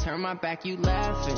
turn my back, you laughing.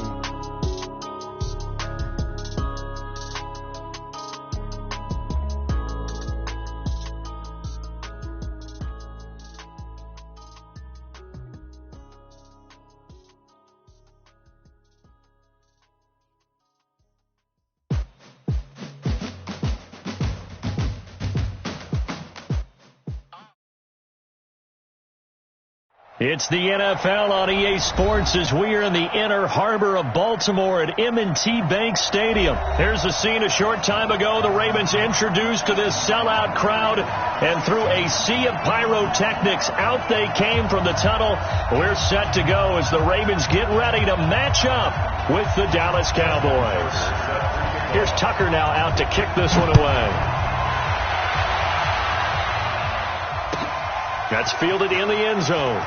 It's the NFL on EA Sports as we are in the inner harbor of Baltimore at M&T Bank Stadium. Here's the scene a short time ago. The Ravens introduced to this sellout crowd, and through a sea of pyrotechnics, out they came from the tunnel. We're set to go as the Ravens get ready to match up with the Dallas Cowboys. Here's Tucker now out to kick this one away. That's fielded in the end zone.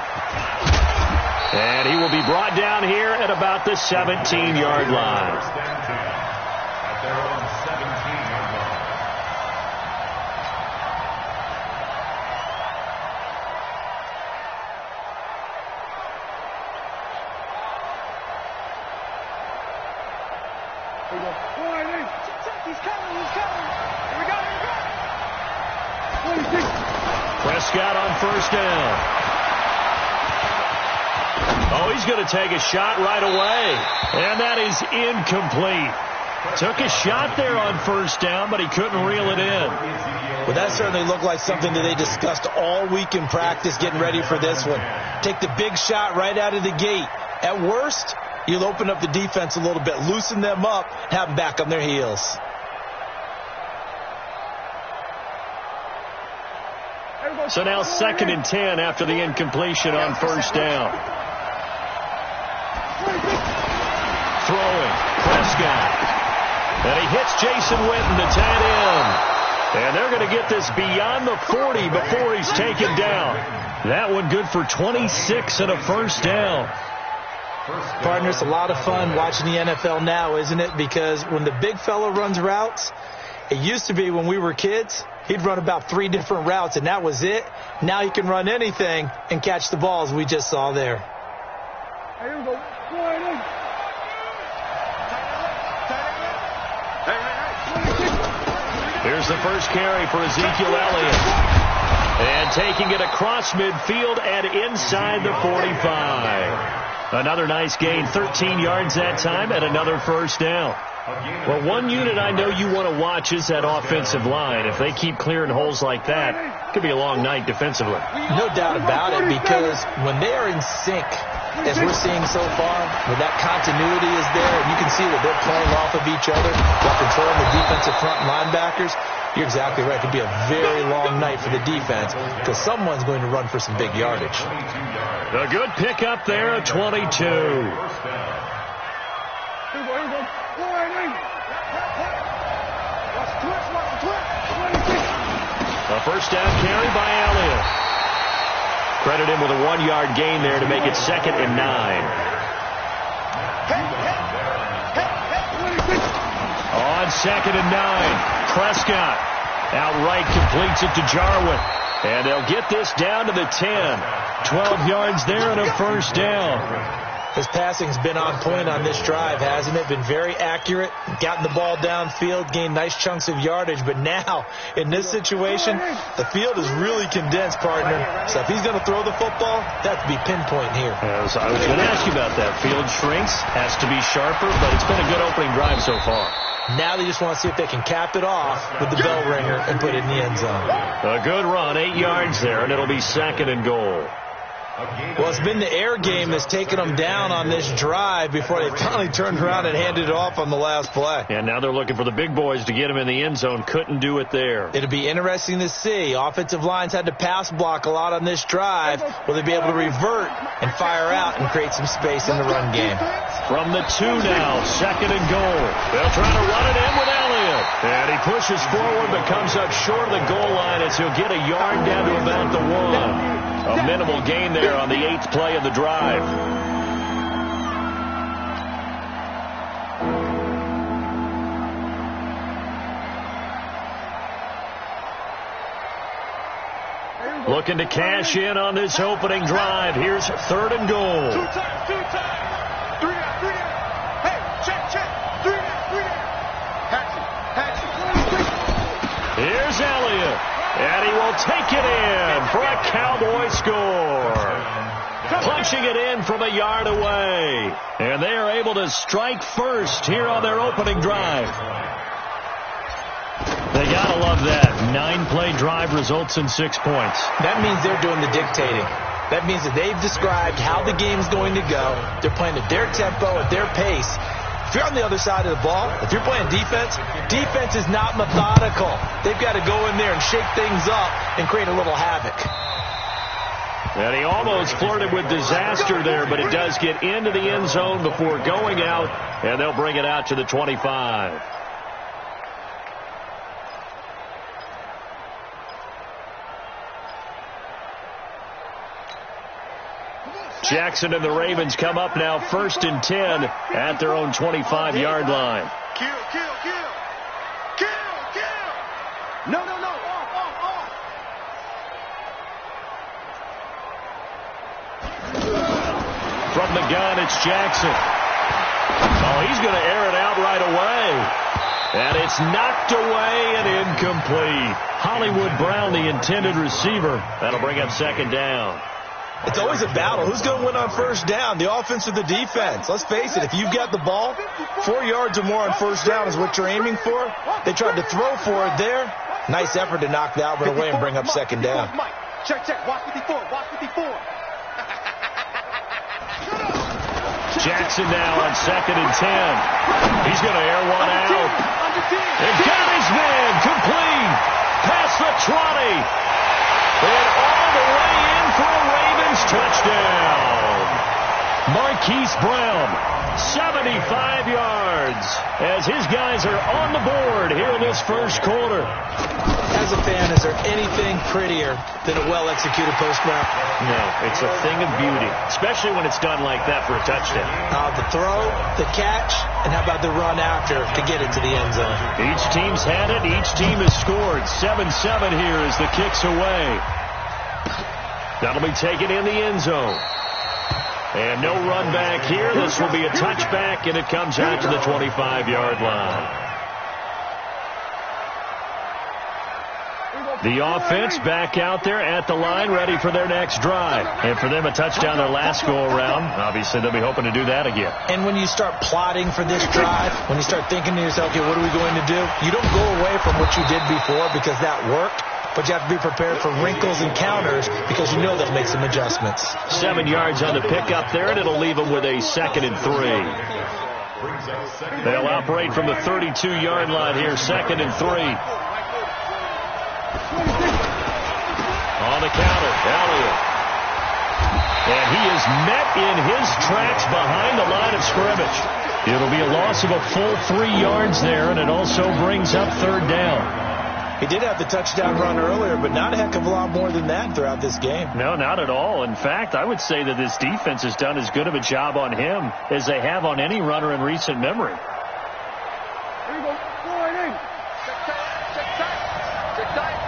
And he will be brought down here at about the 17-yard line. At their own 17-yard line. Here we go. He's coming. Here we go. Prescott on first down. Oh, he's going to take a shot right away. And that is incomplete. Took a shot there on first down, but he couldn't reel it in. Well, that certainly looked like something that they discussed all week in practice getting ready for this one. Take the big shot right out of the gate. At worst, you'll open up the defense a little bit, loosen them up, have them back on their heels. So now 2nd and 10 after the incompletion on first down. Throwing, Prescott. And he hits Jason Witten, the tight end. And they're going to get this beyond the 40 before he's taken down. That one good for 26 and a first down. Partner, it's a lot of fun watching the NFL now, isn't it? Because when the big fella runs routes, it used to be when we were kids, he'd run about 3 different routes, and that was it. Now he can run anything and catch the balls we just saw there. Here we go. Here's the first carry for Ezekiel Elliott. And taking it across midfield and inside the 45. Another nice gain, 13 yards that time, and another first down. Well, one unit I know you want to watch is that offensive line. If they keep clearing holes like that, it could be a long night defensively. No doubt about it, because when they are in sync, as we're seeing so far, when that continuity is there, and you can see that they're playing off of each other while controlling the defensive front linebackers, you're exactly right. It could be a very long night for the defense because someone's going to run for some big yardage. A good pickup there at 22. A first down carry by Elliott. Credit him with a 1-yard gain there to make it 2nd and 9. On 2nd and 9, Prescott outright completes it to Jarwin. And they'll get this down to the 10. 12 yards there and a first down. His passing's been on point on this drive, hasn't it? Been very accurate, gotten the ball downfield, gained nice chunks of yardage. But now, in this situation, the field is really condensed, partner. So if he's going to throw the football, that would be pinpoint here. As I was going to ask you about that. Field shrinks, has to be sharper, but it's been a good opening drive so far. Now they just want to see if they can cap it off with the bell ringer and put it in the end zone. A good run, 8 yards there, and it'll be 2nd and goal. Well, it's been the air game that's taken them down on this drive before they finally turned around and handed it off on the last play. And now they're looking for the big boys to get him in the end zone. Couldn't do it there. It'll be interesting to see. Offensive lines had to pass block a lot on this drive. Will they be able to revert and fire out and create some space in the run game? From the 2 now, 2nd and goal. They'll try to run it in with Elliott. And he pushes forward but comes up short of the goal line as he'll get a yard down to about the 1. A minimal gain there on the 8th play of the drive. Looking to cash in on this opening drive. Here's 3rd and goal. Here's Elliott. And he will take it in for a Cowboy score. Punching it in from a yard away. And they are able to strike first here on their opening drive. They got to love that. 9-play drive results in 6 points. That means they're doing the dictating. That means that they've described how the game's going to go. They're playing at their tempo, at their pace. If you're on the other side of the ball, if you're playing defense, defense is not methodical. They've got to go in there and shake things up and create a little havoc. And he almost flirted with disaster there, but it does get into the end zone before going out, and they'll bring it out to the 25. Jackson and the Ravens come up now 1st and 10 at their own 25-yard line. Kill. No. Off. From the gun, it's Jackson. Oh, he's going to air it out right away. And it's knocked away and incomplete. Hollywood Brown, the intended receiver. That'll bring up 2nd down. It's always a battle. Who's going to win on 1st down, the offense or the defense? Let's face it, if you've got the ball, 4 yards or more on 1st down is what you're aiming for. They tried to throw for it there. Nice effort to knock that one away and bring up 2nd down. Check. Watch 54. Jackson now on 2nd and 10. He's going to air one out. And got his man complete. Past the 20. And all the way in for a Ravens touchdown. Marquise Brown, 75 yards, as his guys are on the board here in this first quarter. As a fan, is there anything prettier than a well-executed post route? No, it's a thing of beauty, especially when it's done like that for a touchdown. The throw, the catch, and how about the run after to get it to the end zone? Each team's had it. Each team has scored. 7-7 here as the kick's away. That'll be taken in the end zone. And no run back here. This will be a touchback, and it comes out to the 25-yard line. The offense back out there at the line, ready for their next drive. And for them, a touchdown their last go-around. Obviously, they'll be hoping to do that again. And when you start plotting for this drive, when you start thinking to yourself, okay, what are we going to do? You don't go away from what you did before because that worked. But you have to be prepared for wrinkles and counters because you know they'll make some adjustments. 7 yards on the pickup there, and it'll leave them with a 2nd and 3. They'll operate from the 32-yard line here, 2nd and 3. On the counter, Elliott. And he is met in his tracks behind the line of scrimmage. It'll be a loss of a full 3 yards there, and it also brings up 3rd down. He did have the touchdown run earlier, but not a heck of a lot more than that throughout this game. No, not at all. In fact, I would say that this defense has done as good of a job on him as they have on any runner in recent memory. Here you go. Go right in. Check tight.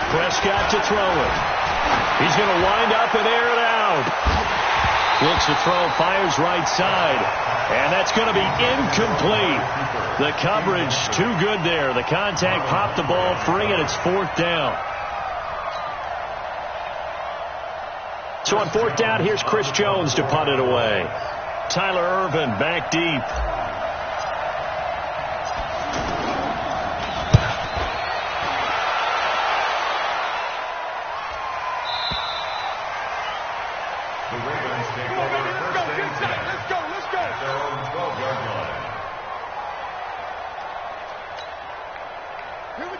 Prescott to throw it. He's going to wind up and air it out. Looks to throw, fires right side. And that's going to be incomplete. The coverage too good there. The contact popped the ball free, and it's 4th down. So on 4th down, here's Chris Jones to punt it away. Tyler Irvin back deep.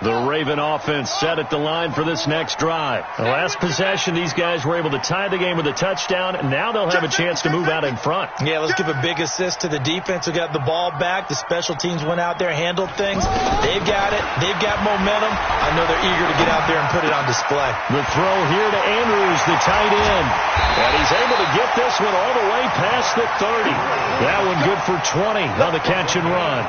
The Raven offense set at the line for this next drive. The last possession, these guys were able to tie the game with a touchdown. Now they'll have a chance to move out in front. Yeah, let's give a big assist to the defense who got the ball back. The special teams went out there, handled things. They've got it. They've got momentum. I know they're eager to get out there and put it on display. The throw here to Andrews, the tight end. And he's able to get this one all the way past the 30. That one good for 20 on the catch and run.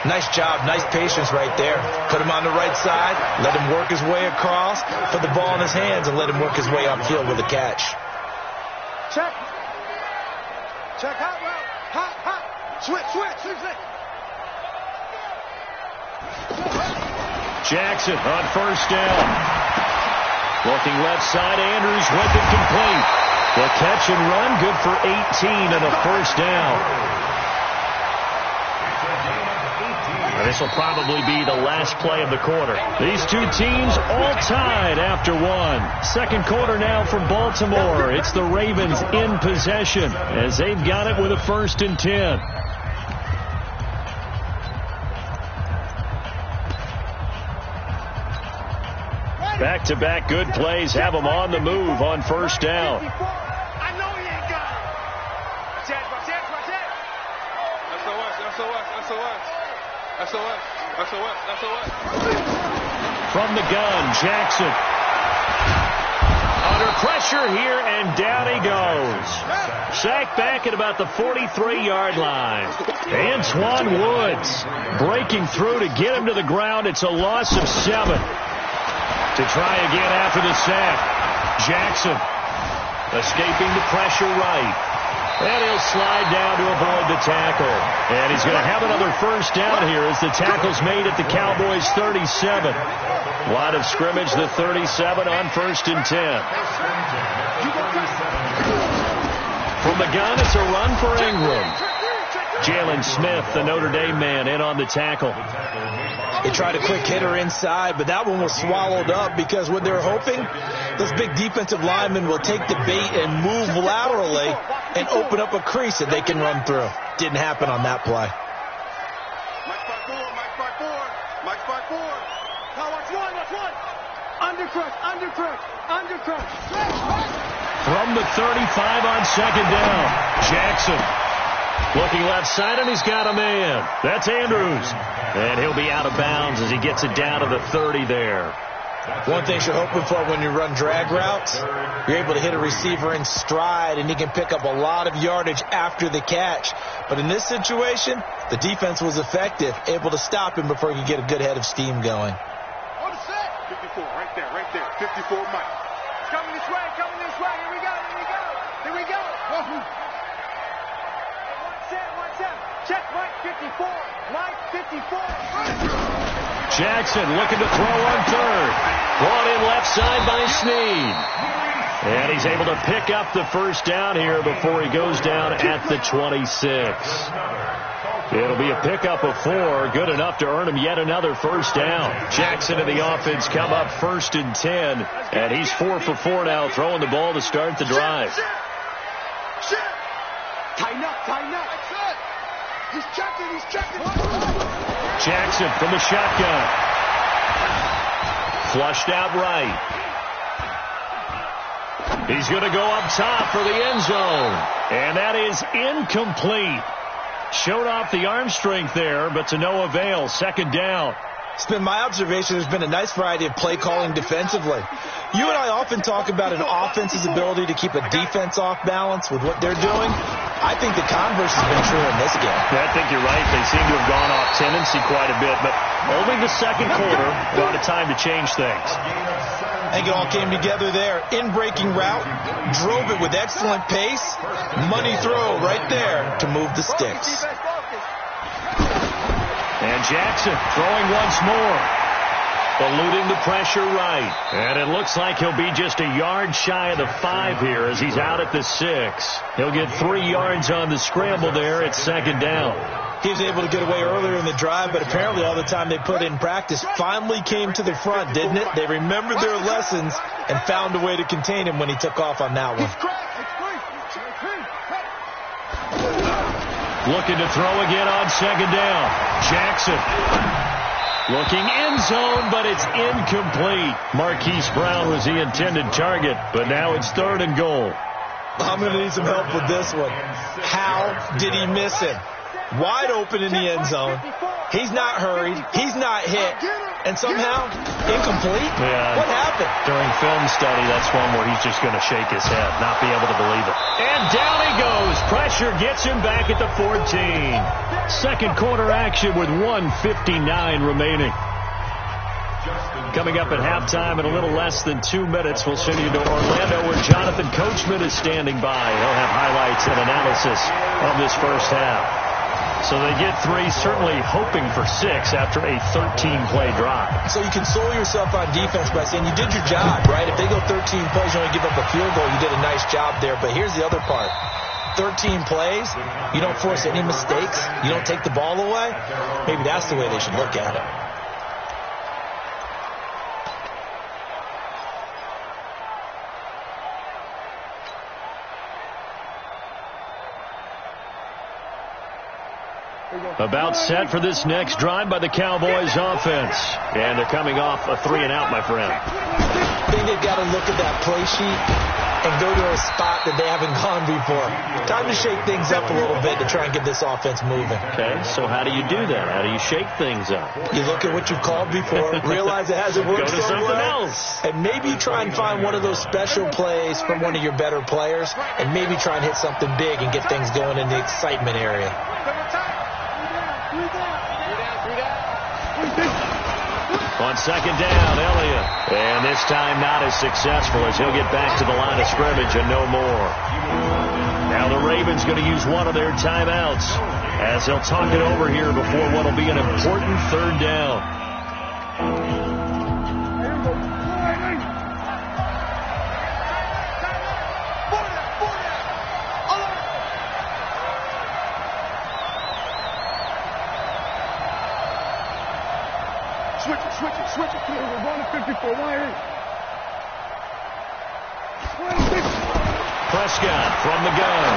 Nice job, nice patience right there. Put him on the right side, let him work his way across, put the ball in his hands, and let him work his way upfield with a catch. Check. Hot route. Hot. Switch. Jackson on first down. Looking left side, Andrews with it complete. The catch and run, good for 18 and a first down. This will probably be the last play of the quarter. These two teams all tied after one. Second quarter now from Baltimore. It's the Ravens in possession as they've got it with a 1st and 10. Back-to-back good plays have them on the move on first down. I know he ain't got it. Watch it. SOS. From the gun, Jackson. Under pressure here, and down he goes. Sacked back at about the 43-yard line. Antoine Woods breaking through to get him to the ground. It's a loss of 7. To try again after the sack. Jackson escaping the pressure right. And he'll slide down to avoid the tackle. And he's going to have another first down here as the tackle's made at the Cowboys' 37. Line of scrimmage, the 37 on 1st and 10. From the gun, it's a run for Ingram. Jalen Smith, the Notre Dame man, in on the tackle. They tried a quick hitter inside, but that one was swallowed up because what they're hoping, this big defensive lineman will take the bait and move laterally and open up a crease that they can run through. Didn't happen on that play. Mike spot four. Now watch one. Undercrush. From the 35 on second down, Jackson. Looking left side, and he's got a man. That's Andrews. And he'll be out of bounds as he gets it down to the 30 there. One thing you're hoping for when you run drag routes, you're able to hit a receiver in stride, and he can pick up a lot of yardage after the catch. But in this situation, the defense was effective, able to stop him before he could get a good head of steam going. On the set. 54, right there. 54, Mike. Coming this way. Here we go. One set. Check Mike 54. Mike 54. Jackson looking to throw on third. Brought in left side by Snead. And he's able to pick up the first down here before he goes down at the 26. It'll be a pickup of 4, good enough to earn him yet another first down. Jackson and the offense come up 1st and 10, and he's 4 for 4 now, throwing the ball to start the drive. Tighten up. He's checking. Jackson from the shotgun. Flushed out right. He's going to go up top for the end zone. And that is incomplete. Showed off the arm strength there, but to no avail. Second down. It's been my observation there's been a nice variety of play calling defensively. You and I often talk about an offense's ability to keep a defense off balance with what they're doing. I think the converse has been true in this game. I think you're right. They seem to have gone off tendency quite a bit, but only the second quarter, a lot of time to change things. I think it all came together there. In-breaking route, drove it with excellent pace. Money throw right there to move the sticks. And Jackson throwing once more. Eluding the pressure right. And it looks like he'll be just a yard shy of the 5 here as he's out at the 6. He'll get 3 yards on the scramble there at second down. He was able to get away earlier in the drive, but apparently all the time they put in practice finally came to the front, didn't it? They remembered their lessons and found a way to contain him when he took off on that one. Looking to throw again on second down. Jackson looking end zone, but it's incomplete. Marquise Brown was the intended target, but now it's 3rd and goal. I'm going to need some help with this one. How did he miss him? Wide open in the end zone. He's not hurried. He's not hit. And somehow, incomplete? Yeah. What happened? During film study, that's one where he's just going to shake his head, not be able to believe it. And down he goes. Pressure gets him back at the 14. Second quarter action with 1:59 remaining. Coming up at halftime in a little less than 2 minutes, we'll send you to Orlando where Jonathan Coachman is standing by. He'll have highlights and analysis of this first half. So they get 3, certainly hoping for 6 after a 13-play drive. So you console yourself on defense by saying you did your job, right? If they go 13 plays, you only give up a field goal, you did a nice job there. But here's the other part. 13 plays, you don't force any mistakes, you don't take the ball away. Maybe that's the way they should look at it. About set for this next drive by the Cowboys offense. And they're coming off a 3-and-out, my friend. I think they've got to look at that play sheet and go to a spot that they haven't gone before. Time to shake things up a little bit to try and get this offense moving. Okay, so how do you do that? How do you shake things up? You look at what you've called before, realize it hasn't worked Go to so something well, else. and maybe try and find one of those special plays from one of your better players, and maybe try and hit something big and get things going in the excitement area. On second down, Elliott. And this time not as successful as he'll get back to the line of scrimmage and no more. Now the Ravens going to use one of their timeouts as they'll talk it over here before what will be an important third down. Switch it. Come on, we're going to 54. Why? Prescott from the gun.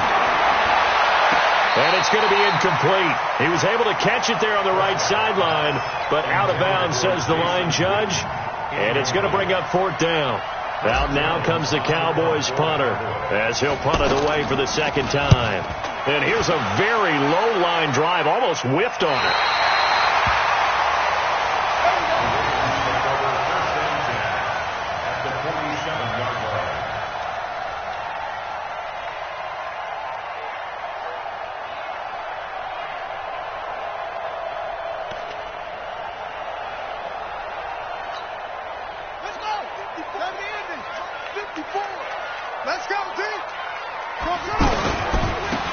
And it's going to be incomplete. He was able to catch it there on the right sideline, but out of bounds, says the line judge. And it's going to bring up 4th down. Now comes the Cowboys punter as he'll punt it away for the second time. And here's a very low line drive, almost whiffed on it.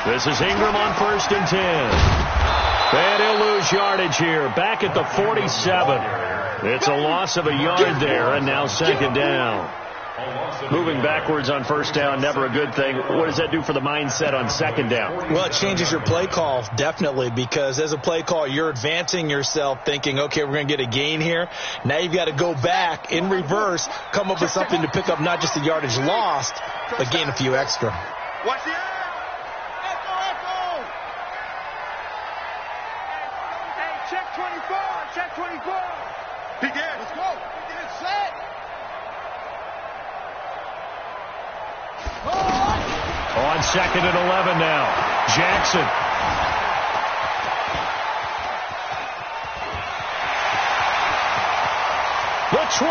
This is Ingram on 1st and 10. And he'll lose yardage here. Back at the 47. It's a loss of a yard there, and now 2nd down. Moving backwards on 1st down, never a good thing. What does that do for the mindset on 2nd down? Well, it changes your play call, definitely, because as a play call, you're advancing yourself thinking, okay, we're going to get a gain here. Now you've got to go back in reverse, come up with something to pick up not just the yardage lost, but gain a few extra. Watch the check 24. Check 24. Begin. Let's go. Begin. Set. On 2nd and 11 now. Jackson. The 20.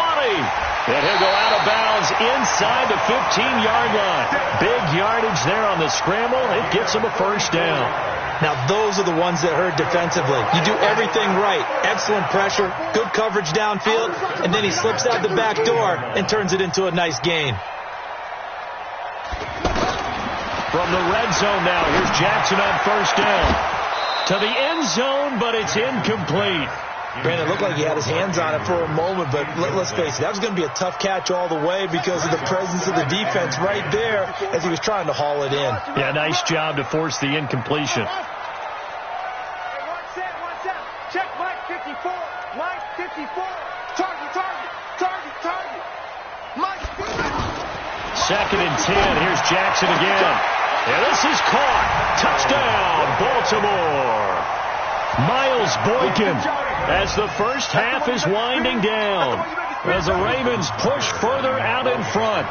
And he'll go out of bounds inside the 15-yard line. Big yardage there on the scramble. It gets him a 1st down. Now, those are the ones that hurt defensively. You do everything right. Excellent pressure, good coverage downfield, and then he slips out the back door and turns it into a nice gain. From the red zone now, here's Jackson on 1st down. To the end zone, but it's incomplete. Brandon, it looked like he had his hands on it for a moment, but let's face it, that was going to be a tough catch all the way because of the presence of the defense right there as he was trying to haul it in. Yeah, nice job to force the incompletion. One set. Check Mike 54. Mike 54. Target. Mike. 2nd and 10. Here's Jackson again. And this is caught. Touchdown, Baltimore. Miles Boykin as the first half is winding down as the Ravens push further out in front.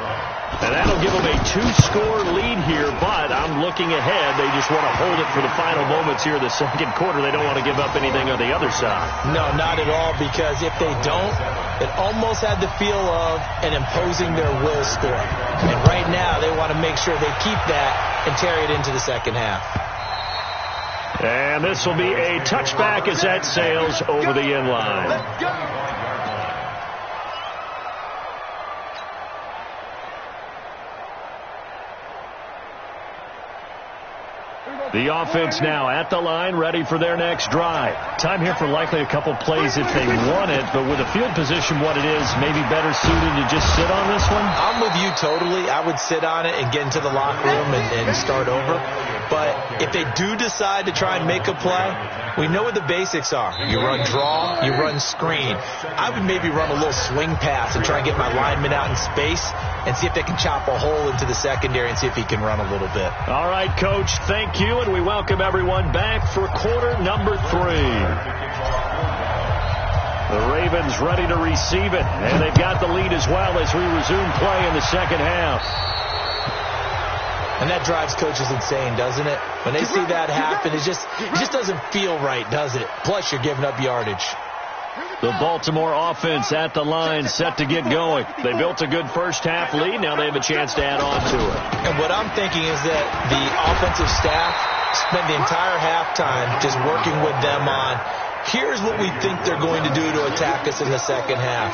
And that'll give them a 2-score lead here, but I'm looking ahead. They just want to hold it for the final moments here in the second quarter. They don't want to give up anything on the other side. No, not at all, because if they don't, it almost had the feel of an imposing their will score. And right now, they want to make sure they keep that and carry it into the second half. And this will be a touchback as that sails over the end line. The offense now at the line, ready for their next drive. Time here for likely a couple plays if they want it, but with the field position what it is, maybe better suited to just sit on this one? I'm with you totally. I would sit on it and get into the locker room and start over. But if they do decide to try and make a play, we know what the basics are. You run draw, you run screen. I would maybe run a little swing pass and try and get my lineman out in space and see if they can chop a hole into the secondary and see if he can run a little bit. All right, Coach, thank you, and we welcome everyone back for quarter number 3. The Ravens ready to receive it, and they've got the lead as well as we resume play in the second half. And that drives coaches insane, doesn't it? When they see that happen, it just doesn't feel right, does it? Plus, you're giving up yardage. The Baltimore offense at the line, set to get going. They built a good first-half lead. Now they have a chance to add on to it. And what I'm thinking is that the offensive staff spent the entire halftime just working with them on, here's what we think they're going to do to attack us in the second half.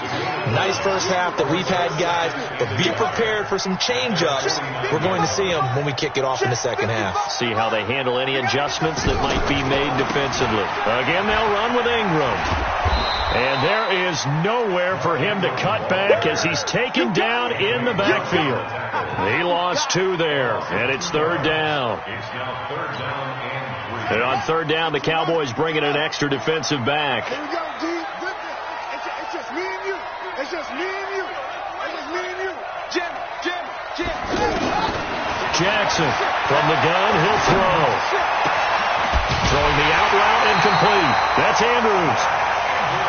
Nice first half that we've had, guys, but be prepared for some change-ups. We're going to see them when we kick it off in the second half. See how they handle any adjustments that might be made defensively. Again, they'll run with Ingram. And there is nowhere for him to cut back as he's taken down in the backfield. He lost 2 there, and it's third down. And on third down, the Cowboys bring in an extra defensive back. Here we go, D. It's just me and you. It's just me and you. It's just me and you. Jim. Jackson from the gun, he'll throw. Throwing the out route incomplete. That's Andrews.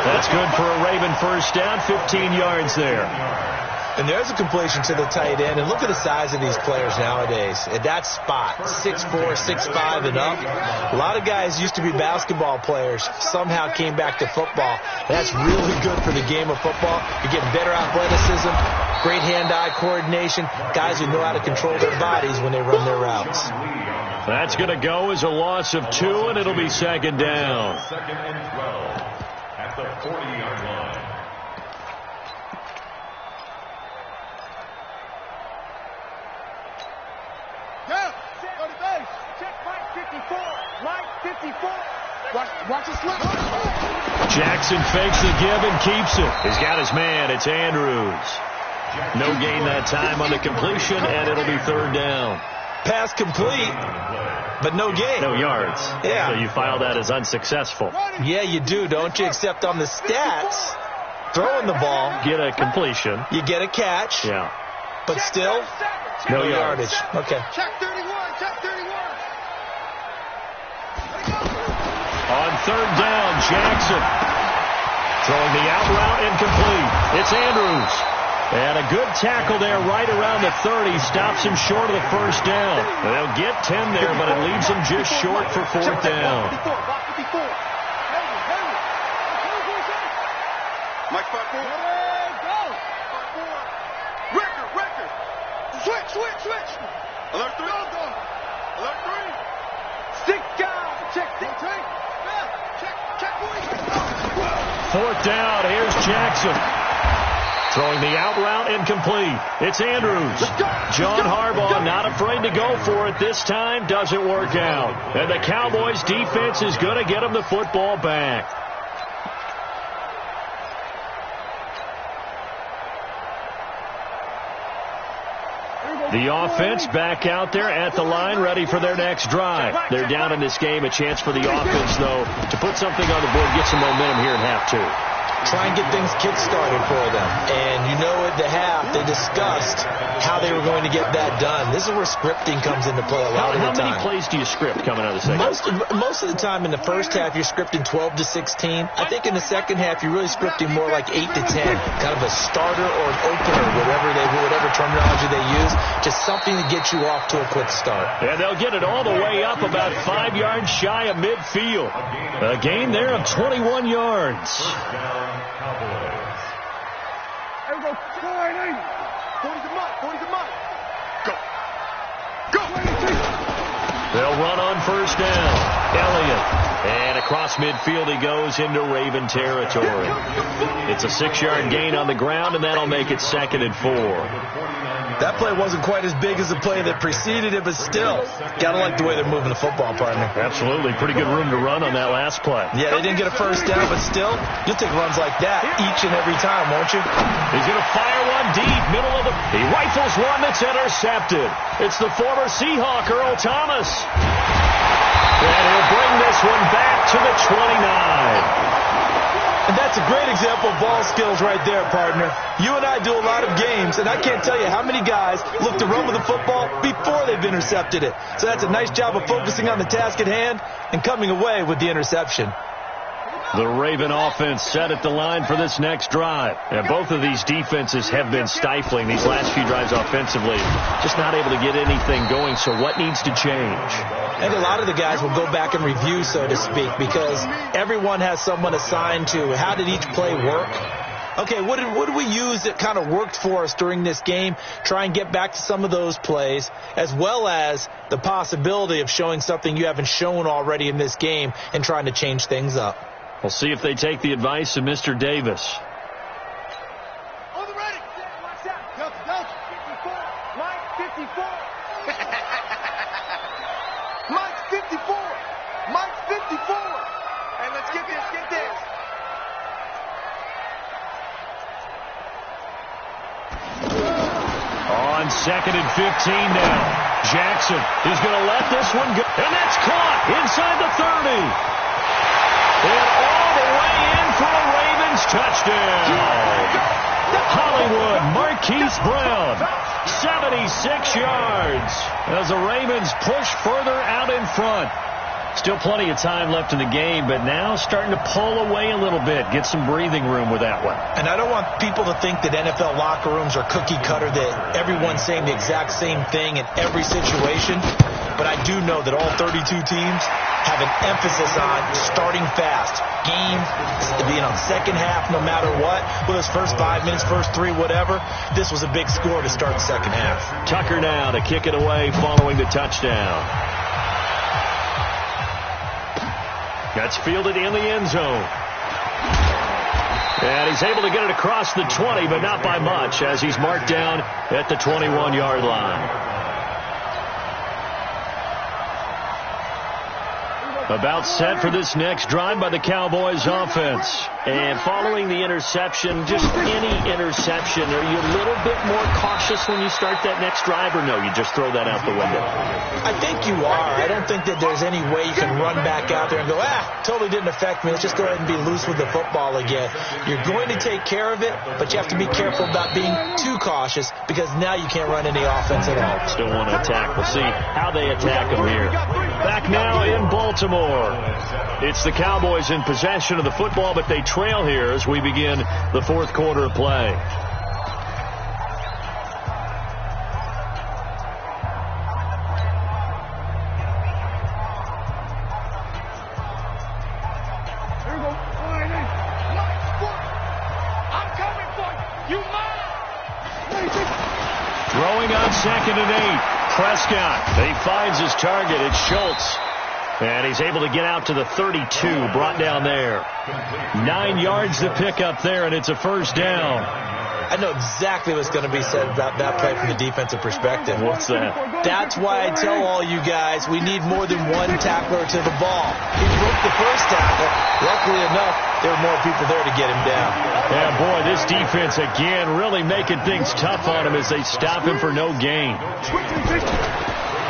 That's good for a Raven first down, 15 yards there. And there's a completion to the tight end. And look at the size of these players nowadays. At that spot, 6'4", 6'5", and up. A lot of guys used to be basketball players, somehow came back to football. That's really good for the game of football. You're getting better athleticism, great hand-eye coordination, guys who know how to control their bodies when they run their routes. That's going to go as a loss of 2, and it'll be second down. Second and 12 at the 40-yard line. Go to base. Check Mike 54. Mike 54. Watch his slip. Jackson fakes the give and keeps it. He's got his man. It's Andrews. No gain that time on the completion, and it'll be third down. Pass complete, but no gain. No yards. Yeah. So you file that as unsuccessful. Yeah, you do, don't you? Except on the stats, throwing the ball, Get a completion. you get a catch, Yeah. but still No no yards. yardage. Okay. Check 31. Check 31. On third down, Jackson. Throwing the out route incomplete. It's Andrews. And a good tackle there right around the 30. Stops him short of the first down. They'll get 10 there, but it leaves him just short for fourth down. Mike 5-4. Go. 5-4. Record. Switch. Alert 3. Alert 3. Stick down. Check. Check, boys. Fourth down. Here's Jackson. Throwing the out route incomplete. It's Andrews. John Harbaugh not afraid to go for it this time. Doesn't work out. And the Cowboys defense is going to get him the football back. The offense back out there at the line, ready for their next drive. They're down in this game. A chance for the offense, though, to put something on the board, get some momentum here in half 2. Try and get things kick-started for them. And you know at the half, they discussed how they were going to get that done. This is where scripting comes into play a lot of the time. How many plays do you script coming out of the second? Most of the time in the first half, you're scripting 12 to 16. I think in the second half, you're really scripting more like 8 to 10. Kind of a starter or an opener, whatever terminology they use. Just something to get you off to a quick start. And they'll get it all the way up about 5 yards shy of midfield. A gain there of 21 yards. There we go. 40 to Mike. Go. They'll run on first down. Elliott. And across midfield he goes into Raven territory. It's a 6-yard gain on the ground, and that'll make it 2nd and 4. That play wasn't quite as big as the play that preceded it, but still, got to like the way they're moving the football, partner. Absolutely. Pretty good room to run on that last play. Yeah, they didn't get a first down, but still, you'll take runs like that each and every time, won't you? He's going to fire one deep, middle of the... He rifles one that's intercepted. It's the former Seahawk, Earl Thomas. And he'll bring this one back to the 29. And that's a great example of ball skills right there, partner. You and I do a lot of games, and I can't tell you how many guys look to run with the football before they've intercepted it. So that's a nice job of focusing on the task at hand and coming away with the interception. The Raven offense set at the line for this next drive. And both of these defenses have been stifling these last few drives offensively. Just not able to get anything going, so what needs to change? And a lot of the guys will go back and review, so to speak, because everyone has someone assigned to how did each play work. Okay, what did we use that kind of worked for us during this game? Try and get back to some of those plays, as well as the possibility of showing something you haven't shown already in this game and trying to change things up. We'll see if they take the advice of Mr. Davis. On the ready. Watch out. Go. 54. Mike, 54. Mike's 54. Mike's 54. Hey, let's get this. On 2nd and 15 now. Jackson is going to let this one go. And that's caught inside the 30. And all the way in for a Ravens touchdown. Hollywood Marquise Brown, 76 yards as the Ravens push further out in front. Still plenty of time left in the game, but now starting to pull away a little bit, get some breathing room with that one. And I don't want people to think that NFL locker rooms are cookie cutter, that everyone's saying the exact same thing in every situation. But I do know that all 32 teams have an emphasis on starting fast. Game, second half, no matter what. Whether it's first 5 minutes, first 3, whatever. This was a big score to start the second half. Tucker now to kick it away following the touchdown. That's fielded in the end zone. And he's able to get it across the 20, but not by much, as he's marked down at the 21-yard line. About set for this next drive by the Cowboys offense. And following the interception, just any interception, are you a little bit more cautious when you start that next drive, or no, you just throw that out the window? I think you are. I don't think that there's any way you can run back out there and go, totally didn't affect me. Let's just go ahead and be loose with the football again. You're going to take care of it, but you have to be careful about being too cautious, because now you can't run any offense at all. Still want to attack. We'll see how they attack them here. Back now in Baltimore. It's the Cowboys in possession of the football, but they trail here as we begin the fourth quarter of play. Throwing on 2nd and 8. Prescott. He finds his target. It's Schultz. And he's able to get out to the 32, brought down there. 9 yards to pick up there, and it's a first down. I know exactly what's going to be said about that play from the defensive perspective. What's that? That's why I tell all you guys we need more than one tackler to the ball. He broke the first tackle. Luckily enough, there were more people there to get him down. Yeah, boy, this defense again really making things tough on him as they stop him for no gain.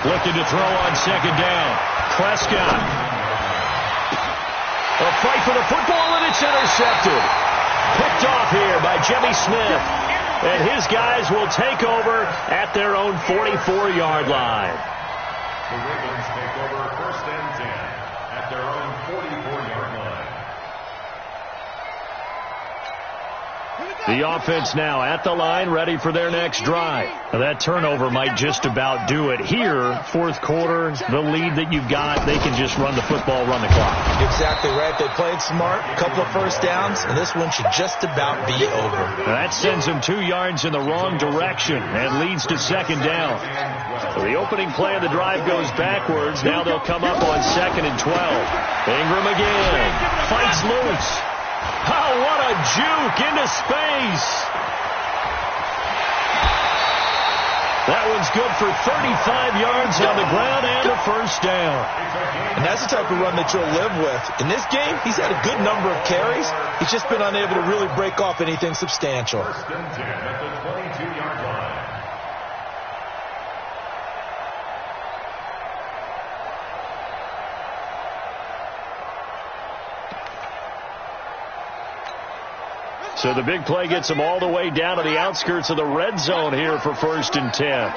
Looking to throw on 2nd down. Prescott. A fight for the football, and it's intercepted. Picked off here by Jimmy Smith. And his guys will take over at their own 44-yard line. The Ravens take over 1st and 10 at their own 44-yard line. The offense now at the line, ready for their next drive. Now that turnover might just about do it. Here, fourth quarter, the lead that you've got, they can just run the football, run the clock. Exactly right. They played smart, a couple of first downs, and this one should just about be over. Now that sends them 2 yards in the wrong direction and leads to second down. So the opening play of the drive goes backwards. Now they'll come up on 2nd and 12. Ingram again. Fights loose. Oh, what a juke into space. That one's good for 35 yards on the ground and a first down. And that's the type of run that you'll live with. In this game, he's had a good number of carries. He's just been unable to really break off anything substantial. First and 10 at the 22-yard line. So the big play gets them all the way down to the outskirts of the red zone here for 1st and 10.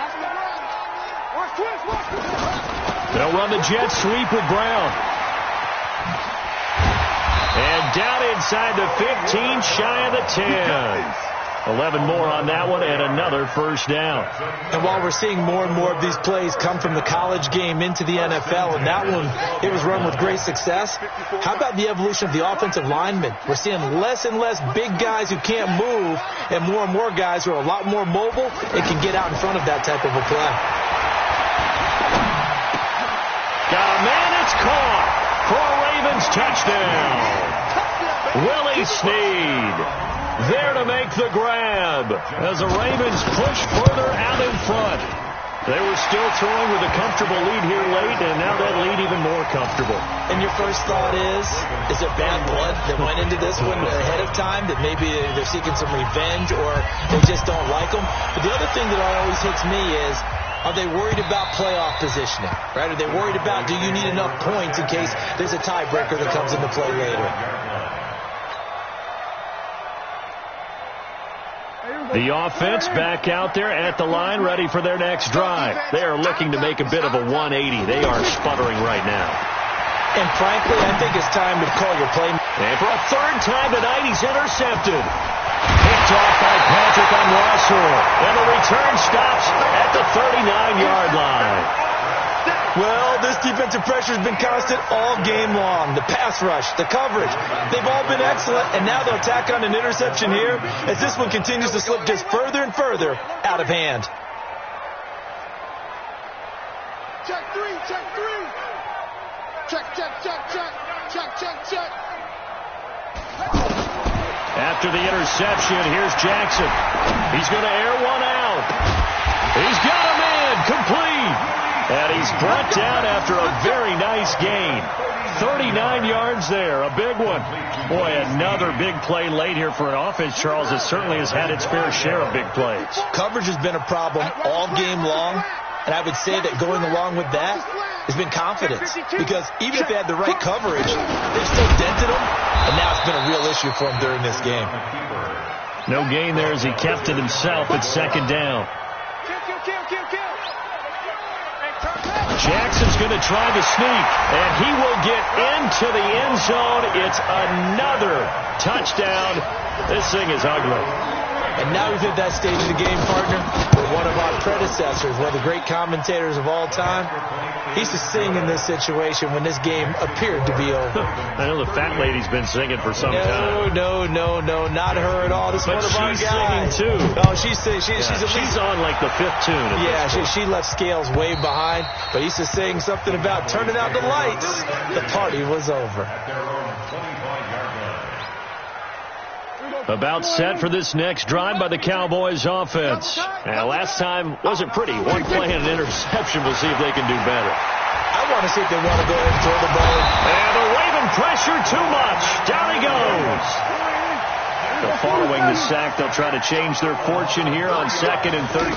They'll run the jet sweep with Brown. And down inside the 15, shy of the 10. 11 more on that one and another first down. And while we're seeing more and more of these plays come from the college game into the NFL, and that one, it was run with great success, how about the evolution of the offensive linemen? We're seeing less and less big guys who can't move and more guys who are a lot more mobile and can get out in front of that type of a play. Got a man, it's caught for a Ravens touchdown. Willie Snead there to make the grab as the Ravens push further out in front. They were still throwing with a comfortable lead here late, and now that lead even more comfortable. And your first thought is there bad blood that went into this one ahead of time, that maybe they're seeking some revenge or they just don't like them? But the other thing that always hits me is, are they worried about playoff positioning? Right? Are they worried about, do you need enough points in case there's a tiebreaker that comes into play later? The offense back out there at the line, ready for their next drive. They are looking to make a bit of a 180. They are sputtering right now. And frankly, I think it's time to call your play. And for a 3rd time tonight, he's intercepted. Picked off by Patrick on Rossor. And the return stops at the 39-yard line. Well, this defensive pressure has been constant all game long. The pass rush, the coverage, they've all been excellent, and now they'll tack on an interception here as this one continues to slip just further and further out of hand. Check 3, check 3. Check. After the interception, here's Jackson. He's going to air one out. He's got a man, complete. And he's brought down after a very nice gain. 39 yards there, a big one. Boy, another big play late here for an offense, Charles, that certainly has had its fair share of big plays. Coverage has been a problem all game long, and I would say that going along with that has been confidence. Because even if they had the right coverage, they've still dented them, and now it's been a real issue for them during this game. No gain there as he kept it himself at 2nd down. Jackson's going to try the sneak, and he will get into the end zone. It's another touchdown. This thing is ugly. And now we've hit that stage of the game, partner, where one of our predecessors, one of the great commentators of all time, he used to sing in this situation when this game appeared to be over. I know the fat lady's been singing for some time. No, not her at all. This is one of our guys. She's singing, too. No, she's on like the 5th tune. Yeah, she left Scales way behind, but he used to sing something about turning out the lights. The party was over. About set for this next drive by the Cowboys offense. Now, last time wasn't pretty. One play and an interception. We'll see if they can do better. I want to see if they want to go ahead and throw the ball. And the Raven pressure too much. Down he goes. So following the sack, they'll try to change their fortune here on 2nd and 13.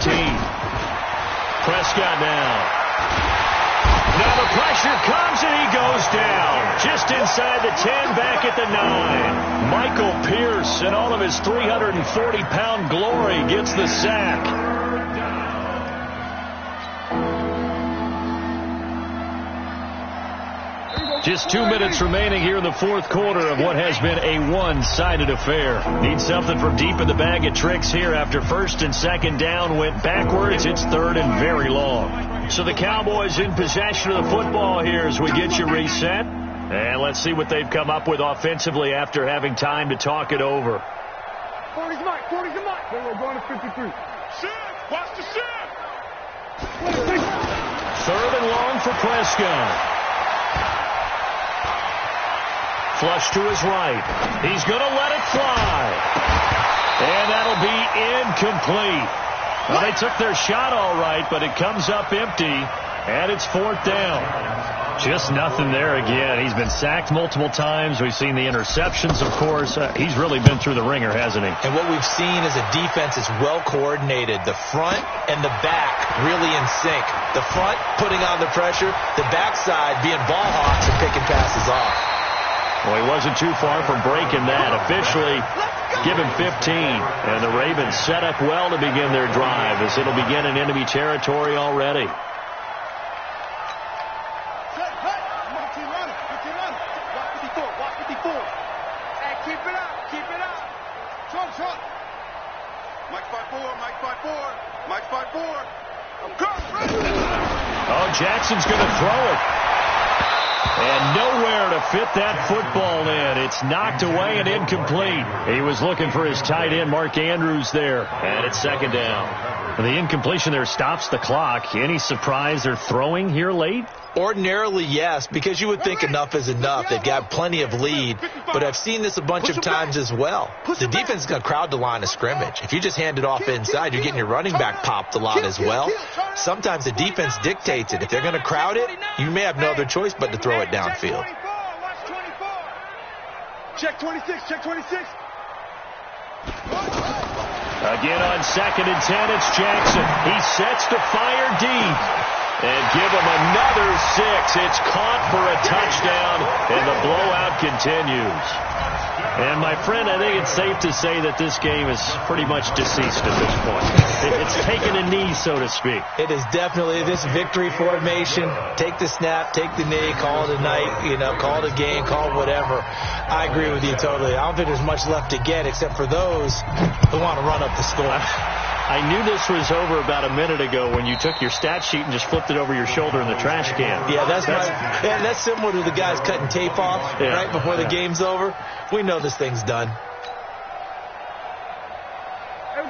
Prescott now. Now the pressure comes and he goes down. Just inside the 10, back at the 9. Michael Pierce in all of his 340-pound glory gets the sack. Just 2 minutes remaining here in the fourth quarter of what has been a one-sided affair. Need something from deep in the bag of tricks here after first and second down went backwards. It's third and very long. So the Cowboys in possession of the football here as we get you reset. And let's see what they've come up with offensively after having time to talk it over. 40's Mike. 40's the Mike. We're going to 53. Shift. Watch the shift. Third and long for Prescott. Flush to his right. He's going to let it fly. And that'll be incomplete. Well, they took their shot all right, but it comes up empty, and it's fourth down. Just nothing there again. He's been sacked multiple times. We've seen the interceptions, of course. He's really been through the ringer, hasn't he? And what we've seen is a defense is well coordinated. The front and the back really in sync. The front putting on the pressure, the backside being ball hawks and picking passes off. Well, he wasn't too far from breaking that. Officially, give him 15. And the Ravens set up well to begin their drive as it'll begin in enemy territory already. Keep it up. Keep it up. Trump. Mike 5-4. Mike 5-4. Mike 5-4. I'm good. Oh, Jackson's going to throw it. And nowhere to fit that football in. It's knocked away and incomplete. He was looking for his tight end, Mark Andrews, there. And it's second down. The incompletion there stops the clock. Any surprise they're throwing here late? Ordinarily, yes, because you would think enough is enough. They've got plenty of lead, but I've seen this a bunch of times as well. The defense is going to crowd the line of scrimmage. If you just hand it off inside, you're getting your running back popped a lot as well. Sometimes the defense dictates it. If they're going to crowd it, you may have no other choice but to throw it downfield. Check 26, check 26. Again on second and 10, it's Jackson. He sets to fire deep. And give him another 6. It's caught for a touchdown, and the blowout continues. And, my friend, I think it's safe to say that this game is pretty much deceased at this point. It's taken a knee, so to speak. It is definitely this victory formation. Take the snap, take the knee, call it a night, call it a game, call it whatever. I agree with you totally. I don't think there's much left to get except for those who want to run up the score. I knew this was over about a minute ago when you took your stat sheet and just flipped it over your shoulder in the trash can. Yeah, that's similar to the guys cutting tape off right before the game's over. We know this thing's done.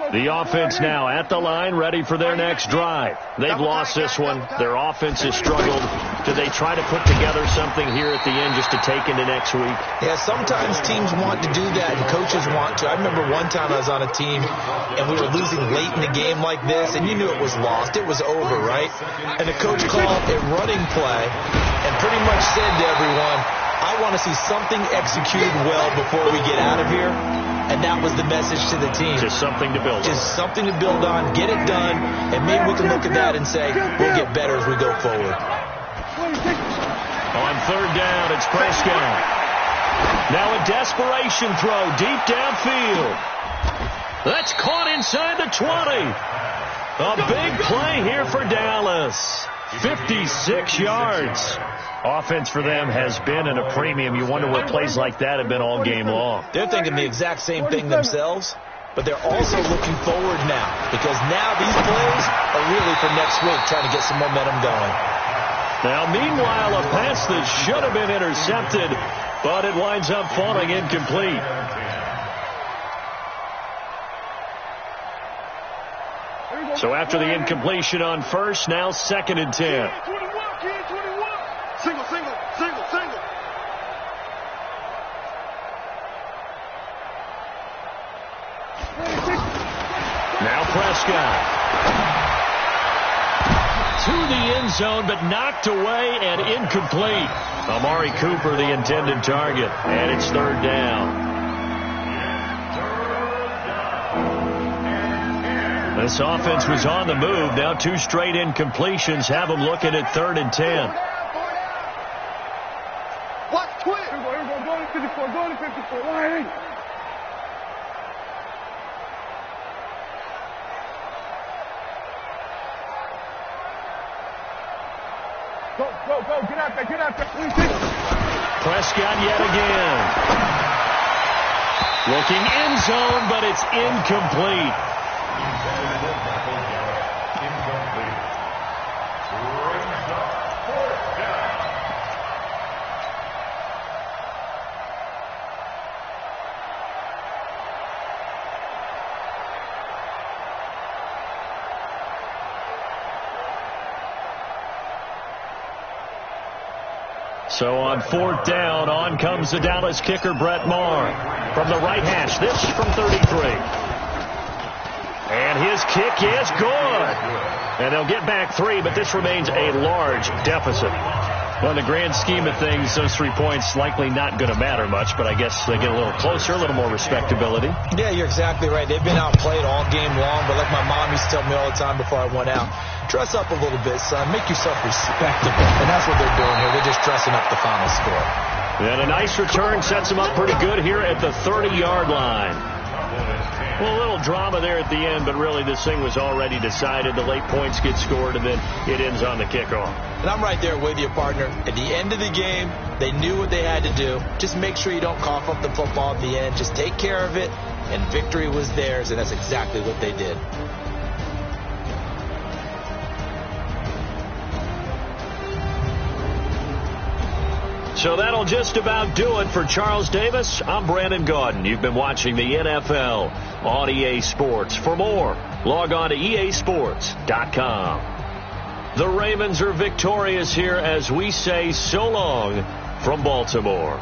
The offense now at the line, ready for their next drive. They've lost this one. Their offense has struggled. Do they try to put together something here at the end just to take into next week? Yeah, sometimes teams want to do that and coaches want to. I remember one time I was on a team and we were losing late in the game like this, and you knew it was lost. It was over, right? And the coach called a running play and pretty much said to everyone, I want to see something executed well before we get out of here. And that was the message to the team. Just something to build on. Just something to build on, get it done, and maybe we can look at that and say, we'll get better as we go forward. On third down, it's Prescott. Now a desperation throw deep downfield. That's caught inside the 20. A big play here for Dallas. 56 yards. Offense for them has been at a premium. You wonder what plays like that have been all game long. They're thinking the exact same thing themselves, but they're also looking forward now because now these plays are really for next week, trying to get some momentum going. Now, meanwhile, a pass that should have been intercepted, but it winds up falling incomplete. So after the incompletion on first, now second and 10. Single. Now Prescott. To the end zone, but knocked away and incomplete. Amari Cooper, the intended target. And it's third down. This offense was on the move. Now 2 straight incompletions have them looking at third and 10. Watch twitch. Here we go. Going to 54. Going to 54. Right. Go, get out there. Prescott yet again. Looking end zone, but it's incomplete. So on fourth down, on comes the Dallas kicker, Brett Maher. From the right hash, this from 33. And his kick is good. And they'll get back 3, but this remains a large deficit. Well, in the grand scheme of things, those 3 points likely not going to matter much, but I guess they get a little closer, a little more respectability. Yeah, you're exactly right. They've been outplayed all game long, but like my mom used to tell me all the time before I went out, dress up a little bit, son. Make yourself respectable. And that's what they're doing here. They're just dressing up the final score. And a nice return sets them up pretty good here at the 30-yard line. Well, a little drama there at the end, but really this thing was already decided. The late points get scored, and then it ends on the kickoff. And I'm right there with you, partner. At the end of the game, they knew what they had to do. Just make sure you don't cough up the football at the end. Just take care of it, and victory was theirs, and that's exactly what they did. So that'll just about do it for Charles Davis. I'm Brandon Gaudin. You've been watching the NFL on EA Sports. For more, log on to easports.com. The Ravens are victorious here as we say so long from Baltimore.